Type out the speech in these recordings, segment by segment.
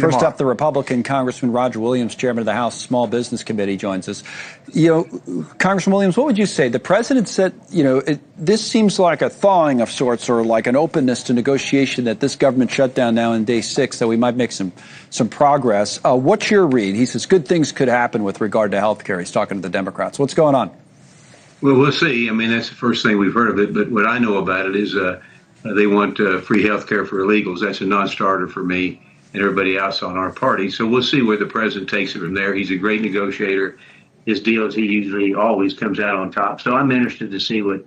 First up, the Republican Congressman Roger Williams, chairman of the House Small Business Committee, joins us. Congressman Williams, what would you say? The president said, this seems like a thawing of sorts, or like an openness to negotiation, that this government shutdown now in day 6, that we might make some progress. What's your read? He says good things could happen with regard to health care. He's talking to the Democrats. What's going on? Well, we'll see. I mean, that's the first thing we've heard of it. But what I know about it is they want free health care for illegals. That's a non-starter for me and everybody else on our party. So we'll see where the president takes it from there. He's a great negotiator. His deals, he usually always comes out on top. So I'm interested to see what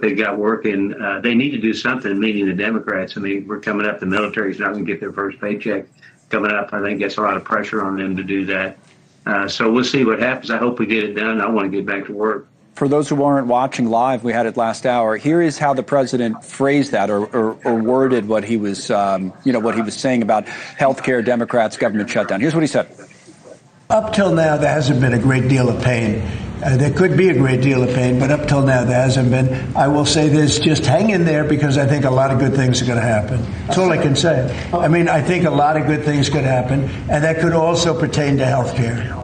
they've got working. They need to do something, meaning the Democrats. I mean, we're coming up. The military's not going to get their first paycheck coming up. I think that's a lot of pressure on them to do that. So we'll see what happens. I hope we get it done. I want to get back to work. For those who weren't watching live, we had it last hour. Here is how the president phrased that, or worded what he was, what he was saying about health care, Democrats, government shutdown. Here's what he said. Up till now, there hasn't been a great deal of pain. There could be a great deal of pain, but up till now, there hasn't been. I will say this, just hang in there, because I think a lot of good things are going to happen. That's all I can say. I mean, I think a lot of good things could happen, and that could also pertain to health care.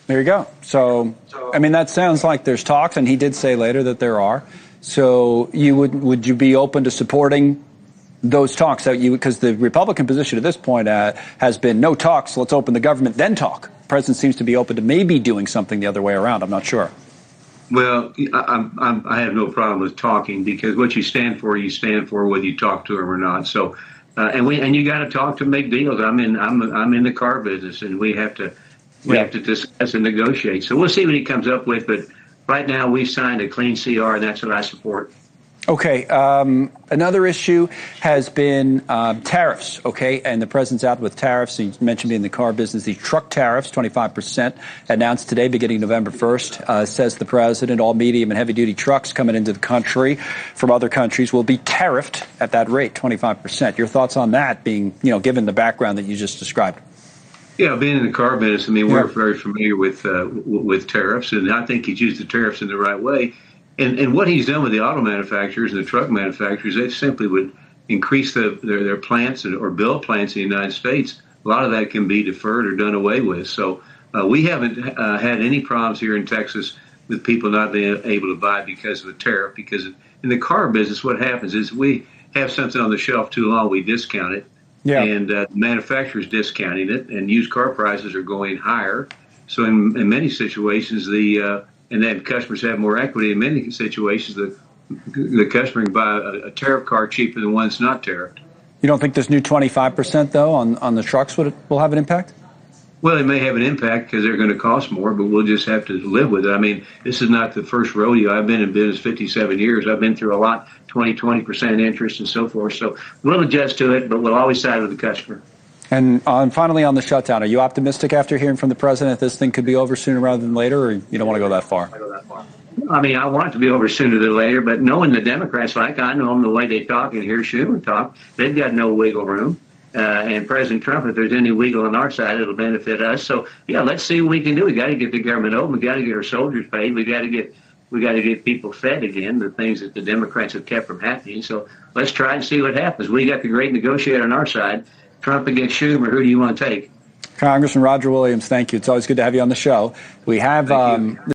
There you go. So, I mean, that sounds like there's talks, and he did say later that there are. So would you be open to supporting those talks? Because the Republican position at this point has been no talks, let's open the government, then talk. The president seems to be open to maybe doing something the other way around. I'm not sure. Well, I have no problem with talking, because what you stand for, whether you talk to him or not. So, and you got to talk to make deals. I'm in the car business, and we have to discuss and negotiate. So we'll see what he comes up with. But right now, we've signed a clean CR, and that's what I support. Okay. Another issue has been tariffs. Okay. And the president's out with tariffs. He mentioned in the car business, the truck tariffs, 25%, announced today, beginning November 1st, says the president. All medium and heavy duty trucks coming into the country from other countries will be tariffed at that rate, 25%. Your thoughts on that, being, given the background that you just described? Yeah, being in the car business, I mean, we're very familiar with tariffs, and I think he's used the tariffs in the right way. And what he's done with the auto manufacturers and the truck manufacturers, they simply would increase their plants or build plants in the United States. A lot of that can be deferred or done away with. So we haven't had any problems here in Texas with people not being able to buy because of a tariff. Because in the car business, what happens is we have something on the shelf too long, we discount it. Yeah. And manufacturers discounting it, and used car prices are going higher. So in many situations, and then customers have more equity. In many situations, the customer can buy a tariff car cheaper than one that's not tariffed. You don't think this new 25%, though, on the trucks will have an impact? Well, it may have an impact because they're going to cost more, but we'll just have to live with it. I mean, this is not the first rodeo. I've been in business 57 years. I've been through a lot, 20% interest and so forth. So we'll adjust to it, but we'll always side with the customer. And finally, on the shutdown, are you optimistic after hearing from the president that this thing could be over sooner rather than later, or you don't want to go that far? I mean, I want it to be over sooner than later, but knowing the Democrats, like I know them, the way they talk and hear Schumer talk, they've got no wiggle room. And President Trump, if there's any wiggle on our side, it'll benefit us. So, yeah, let's see what we can do. We got to get the government open. We got to get our soldiers paid. We got to get people fed again, the things that the Democrats have kept from happening. So let's try and see what happens. We got the great negotiator on our side. Trump against Schumer. Who do you want to take? Congressman Roger Williams, thank you. It's always good to have you on the show. We have